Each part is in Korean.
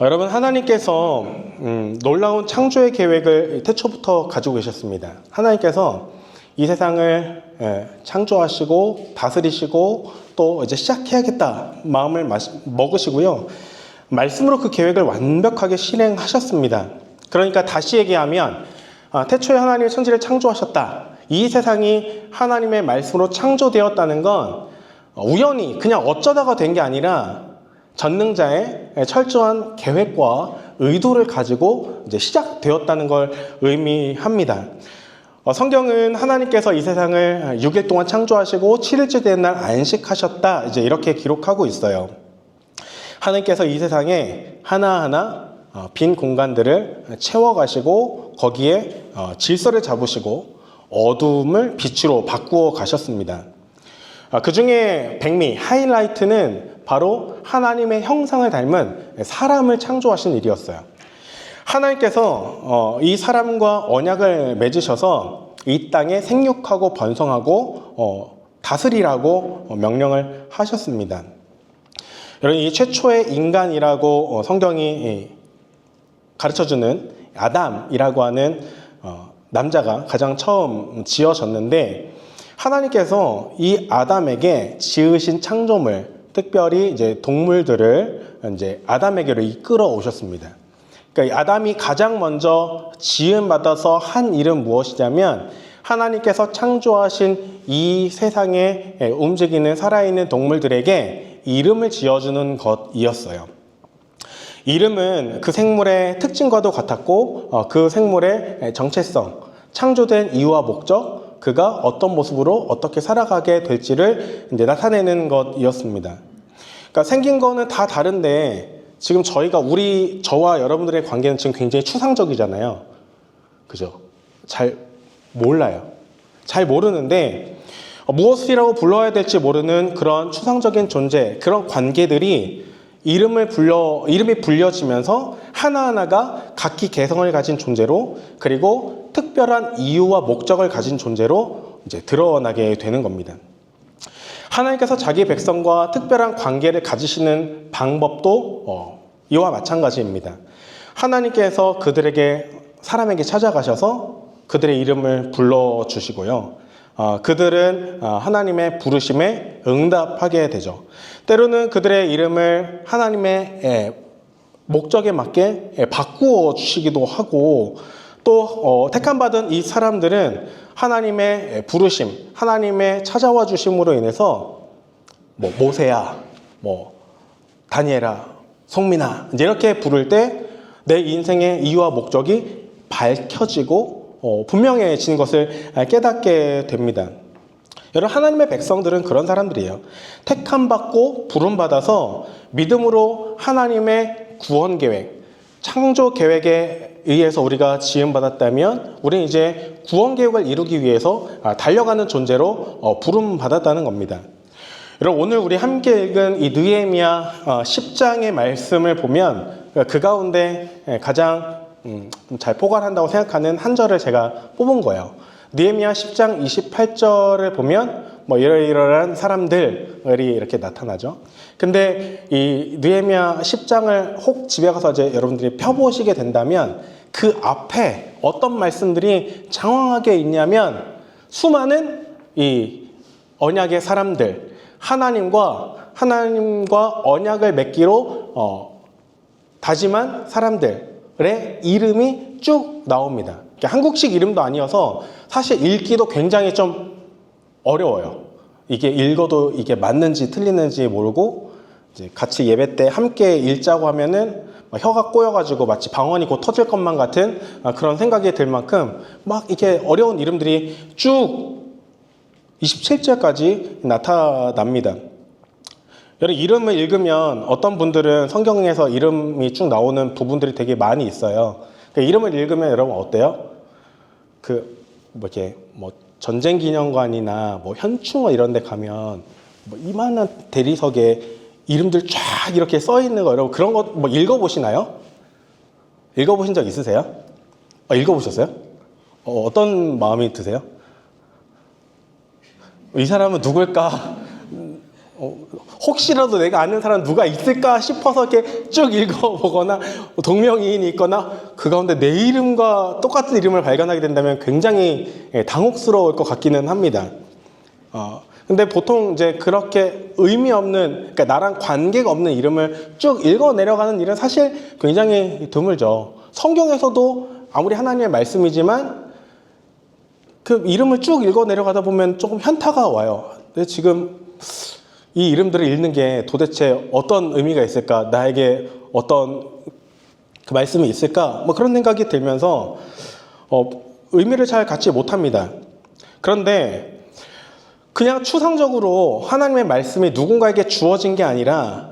여러분, 하나님께서 놀라운 창조의 계획을 태초부터 가지고 계셨습니다. 하나님께서 이 세상을 창조하시고 다스리시고 또 이제 시작해야겠다 마음을 먹으시고요. 말씀으로 그 계획을 완벽하게 실행하셨습니다. 그러니까 다시 얘기하면 태초에 하나님이 천지를 창조하셨다. 이 세상이 하나님의 말씀으로 창조되었다는 건 우연히 그냥 어쩌다가 된 게 아니라 전능자의 철저한 계획과 의도를 가지고 이제 시작되었다는 걸 의미합니다. 성경은 하나님께서 이 세상을 6일 동안 창조하시고 7일째 되는 날 안식하셨다. 이제 이렇게 기록하고 있어요. 하나님께서 이 세상에 하나하나 빈 공간들을 채워가시고 거기에 질서를 잡으시고 어둠을 빛으로 바꾸어 가셨습니다. 그 중에 백미, 하이라이트는 바로 하나님의 형상을 닮은 사람을 창조하신 일이었어요. 하나님께서 이 사람과 언약을 맺으셔서 이 땅에 생육하고 번성하고 다스리라고 명령을 하셨습니다. 여러분, 이 최초의 인간이라고 성경이 가르쳐주는 아담이라고 하는 남자가 가장 처음 지어졌는데, 하나님께서 이 아담에게 지으신 창조물, 특별히 이제 동물들을 이제 아담에게로 이끌어 오셨습니다. 그러니까 이 아담이 가장 먼저 지음 받아서 한 일은 무엇이냐면 하나님께서 창조하신 이 세상에 움직이는 살아있는 동물들에게 이름을 지어주는 것이었어요. 이름은 그 생물의 특징과도 같았고 그 생물의 정체성, 창조된 이유와 목적, 그가 어떤 모습으로 어떻게 살아가게 될지를 이제 나타내는 것이었습니다. 그러니까 생긴 거는 다 다른데 지금 저와 여러분들의 관계는 지금 굉장히 추상적이잖아요. 그죠? 잘 몰라요. 잘 모르는데 무엇이라고 불러야 될지 모르는 그런 추상적인 존재, 그런 관계들이 이름이 불려지면서 하나하나가 각기 개성을 가진 존재로, 그리고 특별한 이유와 목적을 가진 존재로 이제 드러나게 되는 겁니다. 하나님께서 자기 백성과 특별한 관계를 가지시는 방법도 이와 마찬가지입니다. 하나님께서 사람에게 찾아가셔서 그들의 이름을 불러주시고요. 그들은 하나님의 부르심에 응답하게 되죠. 때로는 그들의 이름을 하나님의 목적에 맞게 바꾸어 주시기도 하고, 또 택함받은 이 사람들은 하나님의 부르심, 하나님의 찾아와 주심으로 인해서 모세야, 다니엘아, 송민아 이렇게 부를 때 내 인생의 이유와 목적이 밝혀지고 분명해진 것을 깨닫게 됩니다. 여러분, 하나님의 백성들은 그런 사람들이에요. 택함받고 부름받아서 믿음으로 하나님의 구원 계획, 창조 계획에 의해서 우리가 지음받았다면 우리는 이제 구원 계획을 이루기 위해서 달려가는 존재로 부름받았다는 겁니다. 여러분, 오늘 우리 함께 읽은 이 느헤미야 10장의 말씀을 보면 그 가운데 가장 잘 포괄한다고 생각하는 한 절을 제가 뽑은 거예요. 느헤미야 10장 28절을 보면 이러이러한 사람들이 이렇게 나타나죠. 근데 이 느헤미야 10장을 혹 집에 가서 이제 여러분들이 펴보시게 된다면 그 앞에 어떤 말씀들이 장황하게 있냐면 수많은 이 언약의 사람들, 하나님과 언약을 맺기로 다짐한 사람들의 이름이 쭉 나옵니다. 한국식 이름도 아니어서 사실 읽기도 굉장히 좀 어려워요. 이게 읽어도 이게 맞는지 틀리는지 모르고, 이제 같이 예배 때 함께 읽자고 하면은 혀가 꼬여가지고 마치 방언이 곧 터질 것만 같은 그런 생각이 들 만큼 이게 어려운 이름들이 쭉 27절까지 나타납니다. 여러분, 이름을 읽으면 어떤 분들은 성경에서 이름이 쭉 나오는 부분들이 되게 많이 있어요. 이름을 읽으면 여러분 어때요? 전쟁 기념관이나 현충원 이런 데 가면 이만한 대리석에 이름들 쫙 이렇게 써 있는 거, 여러분 그런 거 읽어보시나요? 읽어보신 적 있으세요? 읽어보셨어요? 어떤 마음이 드세요? 이 사람은 누굴까? 혹시라도 내가 아는 사람 누가 있을까 싶어서 이렇게 쭉 읽어보거나 동명이인이 있거나 그 가운데 내 이름과 똑같은 이름을 발견하게 된다면 굉장히 당혹스러울 것 같기는 합니다. 근데 보통 이제 그렇게 의미 없는, 그러니까 나랑 관계가 없는 이름을 쭉 읽어 내려가는 일은 사실 굉장히 드물죠. 성경에서도 아무리 하나님의 말씀이지만 그 이름을 쭉 읽어 내려가다 보면 조금 현타가 와요. 근데 지금 이 이름들을 읽는 게 도대체 어떤 의미가 있을까? 나에게 어떤 그 말씀이 있을까? 뭐 그런 생각이 들면서 의미를 잘 갖지 못합니다. 그런데 그냥 추상적으로 하나님의 말씀이 누군가에게 주어진 게 아니라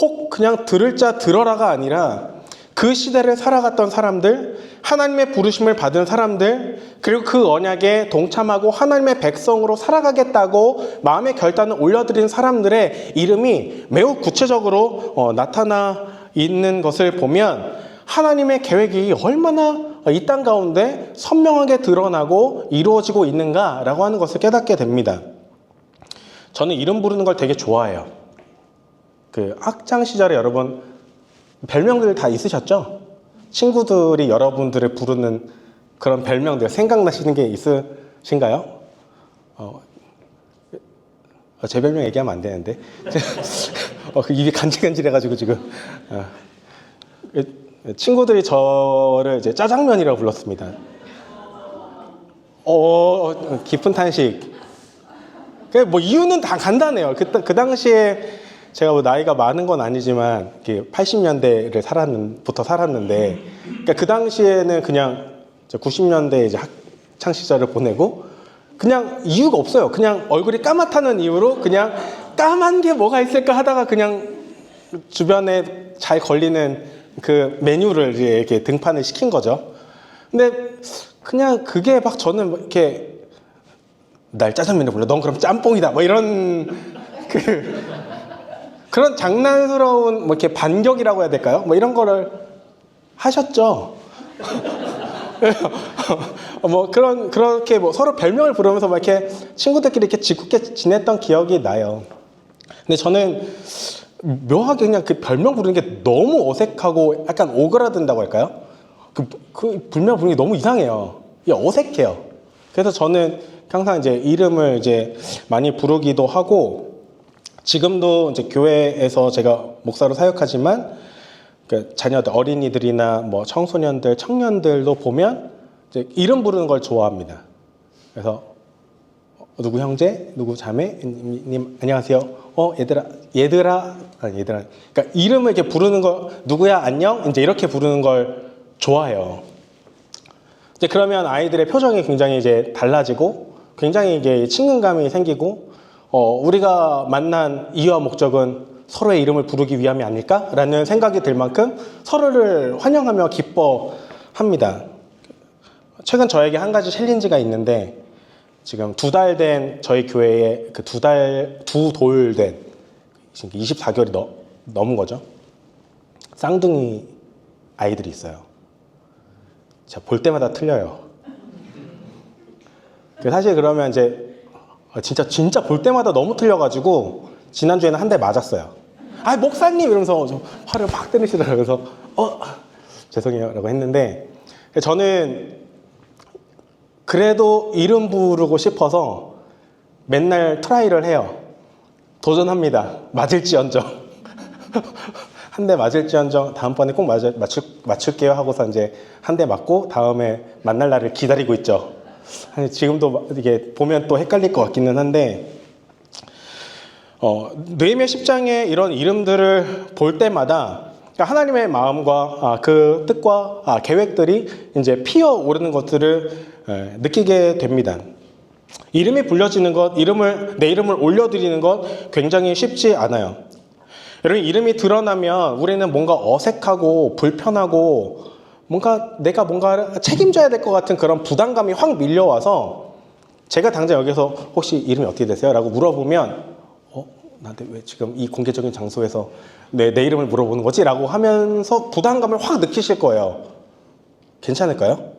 혹 그냥 들을 자 들어라가 아니라 그 시대를 살아갔던 사람들, 하나님의 부르심을 받은 사람들, 그리고 그 언약에 동참하고 하나님의 백성으로 살아가겠다고 마음의 결단을 올려드린 사람들의 이름이 매우 구체적으로 나타나 있는 것을 보면 하나님의 계획이 얼마나 이 땅 가운데 선명하게 드러나고 이루어지고 있는가라고 하는 것을 깨닫게 됩니다. 저는 이름 부르는 걸 되게 좋아해요. 그 학창 시절에 여러분 별명들 다 있으셨죠? 친구들이 여러분들을 부르는 그런 별명들 생각나시는 게 있으신가요? 제 별명 얘기하면 안 되는데 그 입이 간질간질해가지고 지금 친구들이 저를 이제 짜장면이라고 불렀습니다. 깊은 탄식. 뭐 이유는 다 간단해요. 그 당시에 제가 뭐 나이가 많은 건 아니지만 80년대를 살았는데, 그러니까 그 당시에는 그냥 90년대 이제 학창 시절을 보내고 그냥 이유가 없어요. 그냥 얼굴이 까맣다는 이유로 그냥 까만 게 뭐가 있을까 하다가 그냥 주변에 잘 걸리는 그 메뉴를 이렇게 등판을 시킨 거죠. 근데 그냥 그게 막 저는 이렇게 날 짜장면을 불러. 넌 그럼 짬뽕이다. 뭐 이런 그런 장난스러운 뭐 이렇게 반격이라고 해야 될까요? 뭐 이런 거를 하셨죠. 뭐 그렇게 뭐 서로 별명을 부르면서 막 이렇게 친구들끼리 이렇게 짓궂게 지냈던 기억이 나요. 근데 저는 묘하게 그냥 그 별명 부르는 게 너무 어색하고 약간 오그라든다고 할까요? 그 별명 부르는 게 너무 이상해요. 어색해요. 그래서 저는 항상 이제 이름을 이제 많이 부르기도 하고, 지금도 이제 교회에서 제가 목사로 사역하지만 그 자녀들, 어린이들이나 뭐 청소년들, 청년들도 보면 이제 이름 부르는 걸 좋아합니다. 그래서 누구 형제, 누구 자매, 님 안녕하세요. 얘들아. 그러니까 이름을 이렇게 부르는 거, 누구야 안녕, 이제 이렇게 부르는 걸 좋아해요. 이제 그러면 아이들의 표정이 굉장히 이제 달라지고 굉장히 이게 친근감이 생기고, 우리가 만난 이유와 목적은 서로의 이름을 부르기 위함이 아닐까라는 생각이 들 만큼 서로를 환영하며 기뻐합니다. 최근 저에게 한 가지 챌린지가 있는데, 지금 2달 된 저희 교회에 그 두 돌 된 24개월이 넘은 거죠. 쌍둥이 아이들이 있어요. 제가 볼 때마다 틀려요. 사실 그러면 이제 진짜 볼 때마다 너무 틀려가지고 지난주에는 한 대 맞았어요. 목사님 이러면서 화를 팍 때리시더라고요. 그래서 죄송해요 라고 했는데, 저는 그래도 이름 부르고 싶어서 맨날 트라이를 해요. 도전합니다. 맞을지언정. 한 대 맞을지언정 다음번에 꼭 맞출게요 하고서 이제 한 대 맞고 다음에 만날 날을 기다리고 있죠. 지금도 이게 보면 또 헷갈릴 것 같기는 한데, 느헤미야 10장의 이런 이름들을 볼 때마다 하나님의 마음과 그 뜻과 계획들이 이제 피어오르는 것들을 느끼게 됩니다. 이름이 불려지는 것, 내 이름을 올려드리는 것 굉장히 쉽지 않아요. 여러분, 이름이 드러나면 우리는 뭔가 어색하고 불편하고 내가 뭔가 책임져야 될 것 같은 그런 부담감이 확 밀려와서, 제가 당장 여기서 혹시 이름이 어떻게 되세요? 라고 물어보면 나한테 왜 지금 이 공개적인 장소에서 내 이름을 물어보는 거지? 라고 하면서 부담감을 확 느끼실 거예요. 괜찮을까요?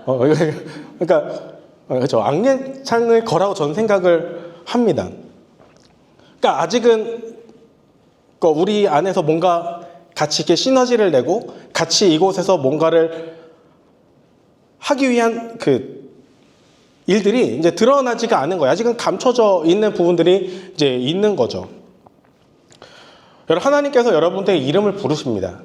그러니까 그렇죠. 악례창을 거라고 저는 생각을 합니다. 그러니까 아직은 우리 안에서 뭔가 같이 이렇게 시너지를 내고 같이 이곳에서 뭔가를 하기 위한 그 일들이 이제 드러나지가 않은 거예요. 아직은 감춰져 있는 부분들이 이제 있는 거죠. 하나님께서 여러분들의 이름을 부르십니다.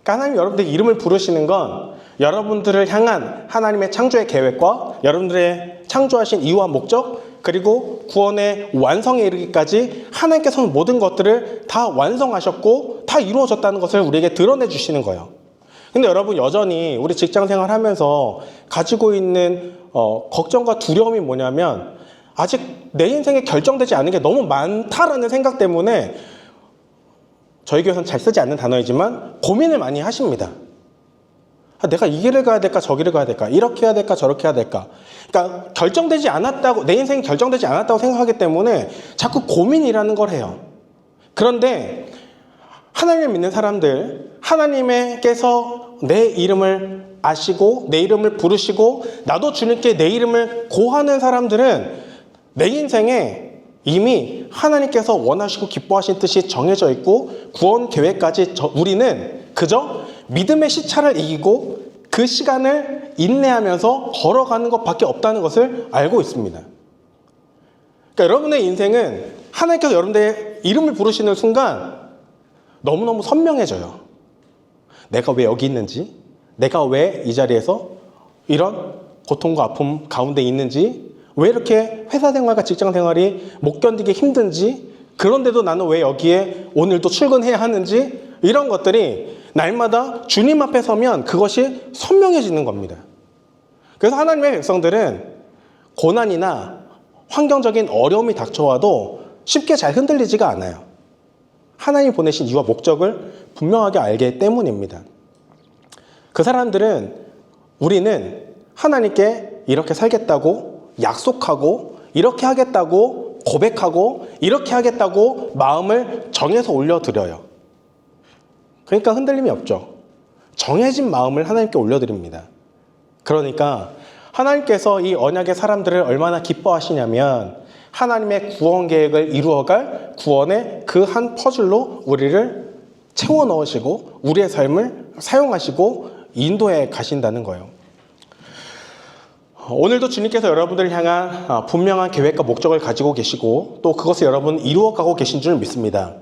그러니까 하나님 여러분들의 이름을 부르시는 건 여러분들을 향한 하나님의 창조의 계획과 여러분들의 창조하신 이유와 목적, 그리고 구원의 완성에 이르기까지 하나님께서는 모든 것들을 다 완성하셨고 다 이루어졌다는 것을 우리에게 드러내 주시는 거예요. 근데 여러분 여전히 우리 직장생활 하면서 가지고 있는 걱정과 두려움이 뭐냐면 아직 내 인생에 결정되지 않은 게 너무 많다라는 생각 때문에 저희 교회에서는 잘 쓰지 않는 단어이지만 고민을 많이 하십니다. 내가 이 길을 가야 될까 저 길을 가야 될까 이렇게 해야 될까 저렇게 해야 될까. 그러니까 결정되지 않았다고, 내 인생이 결정되지 않았다고 생각하기 때문에 자꾸 고민이라는 걸 해요. 그런데 하나님을 믿는 사람들, 하나님께서 내 이름을 아시고 내 이름을 부르시고 나도 주님께 내 이름을 고하는 사람들은 내 인생에 이미 하나님께서 원하시고 기뻐하신 뜻이 정해져 있고 구원 계획까지 우리는 그저 믿음의 시차를 이기고 그 시간을 인내하면서 걸어가는 것밖에 없다는 것을 알고 있습니다. 그러니까 여러분의 인생은 하나님께서 여러분의 이름을 부르시는 순간 너무너무 선명해져요. 내가 왜 여기 있는지, 내가 왜 이 자리에서 이런 고통과 아픔 가운데 있는지, 왜 이렇게 회사 생활과 직장 생활이 못 견디기 힘든지, 그런데도 나는 왜 여기에 오늘도 출근해야 하는지, 이런 것들이 날마다 주님 앞에 서면 그것이 선명해지는 겁니다. 그래서 하나님의 백성들은 고난이나 환경적인 어려움이 닥쳐와도 쉽게 잘 흔들리지가 않아요. 하나님이 보내신 이유와 목적을 분명하게 알기 때문입니다. 그 사람들은 우리는 하나님께 이렇게 살겠다고 약속하고 이렇게 하겠다고 고백하고 이렇게 하겠다고 마음을 정해서 올려드려요. 그러니까 흔들림이 없죠. 정해진 마음을 하나님께 올려드립니다. 그러니까 하나님께서 이 언약의 사람들을 얼마나 기뻐하시냐면 하나님의 구원 계획을 이루어갈 구원의 그 한 퍼즐로 우리를 채워 넣으시고 우리의 삶을 사용하시고 인도해 가신다는 거예요. 오늘도 주님께서 여러분들을 향한 분명한 계획과 목적을 가지고 계시고 또 그것을 여러분 이루어가고 계신 줄 믿습니다.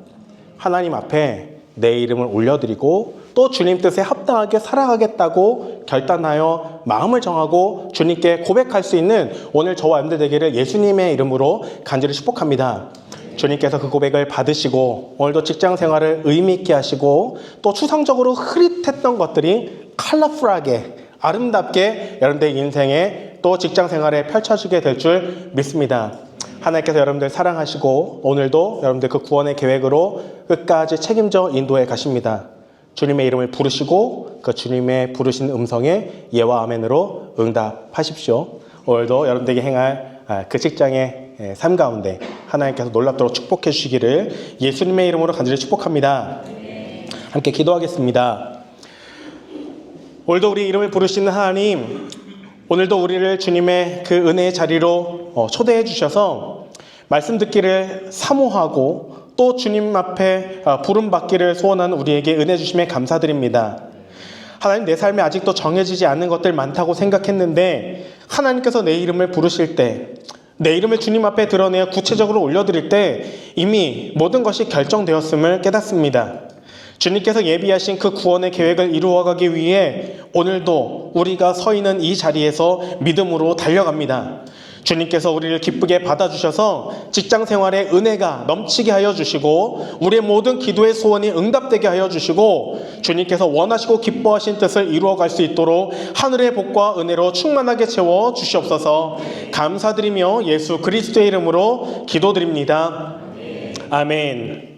하나님 앞에 내 이름을 올려드리고 또 주님 뜻에 합당하게 살아가겠다고 결단하여 마음을 정하고 주님께 고백할 수 있는 오늘 저와 여러분들 되기를 예수님의 이름으로 간절히 축복합니다. 주님께서 그 고백을 받으시고 오늘도 직장 생활을 의미 있게 하시고 또 추상적으로 흐릿했던 것들이 컬러풀하게 아름답게 여러분들의 인생에 또 직장 생활에 펼쳐지게 될 줄 믿습니다. 하나님께서 여러분들 사랑하시고 오늘도 여러분들 그 구원의 계획으로 끝까지 책임져 인도해 가십니다. 주님의 이름을 부르시고 그 주님의 부르신 음성에 예와 아멘으로 응답하십시오. 오늘도 여러분들에게 행할 그 직장의 삶 가운데 하나님께서 놀랍도록 축복해 주시기를 예수님의 이름으로 간절히 축복합니다. 함께 기도하겠습니다. 오늘도 우리 이름을 부르시는 하나님, 오늘도 우리를 주님의 그 은혜의 자리로 초대해 주셔서 말씀 듣기를 사모하고 또 주님 앞에 부름받기를 소원하는 우리에게 은혜 주심에 감사드립니다. 하나님, 내 삶에 아직도 정해지지 않은 것들 많다고 생각했는데 하나님께서 내 이름을 부르실 때, 내 이름을 주님 앞에 드러내어 구체적으로 올려드릴 때 이미 모든 것이 결정되었음을 깨닫습니다. 주님께서 예비하신 그 구원의 계획을 이루어가기 위해 오늘도 우리가 서 있는 이 자리에서 믿음으로 달려갑니다. 주님께서 우리를 기쁘게 받아주셔서 직장 생활에 은혜가 넘치게 하여 주시고 우리의 모든 기도의 소원이 응답되게 하여 주시고 주님께서 원하시고 기뻐하신 뜻을 이루어갈 수 있도록 하늘의 복과 은혜로 충만하게 채워 주시옵소서. 감사드리며 예수 그리스도의 이름으로 기도드립니다. 아멘.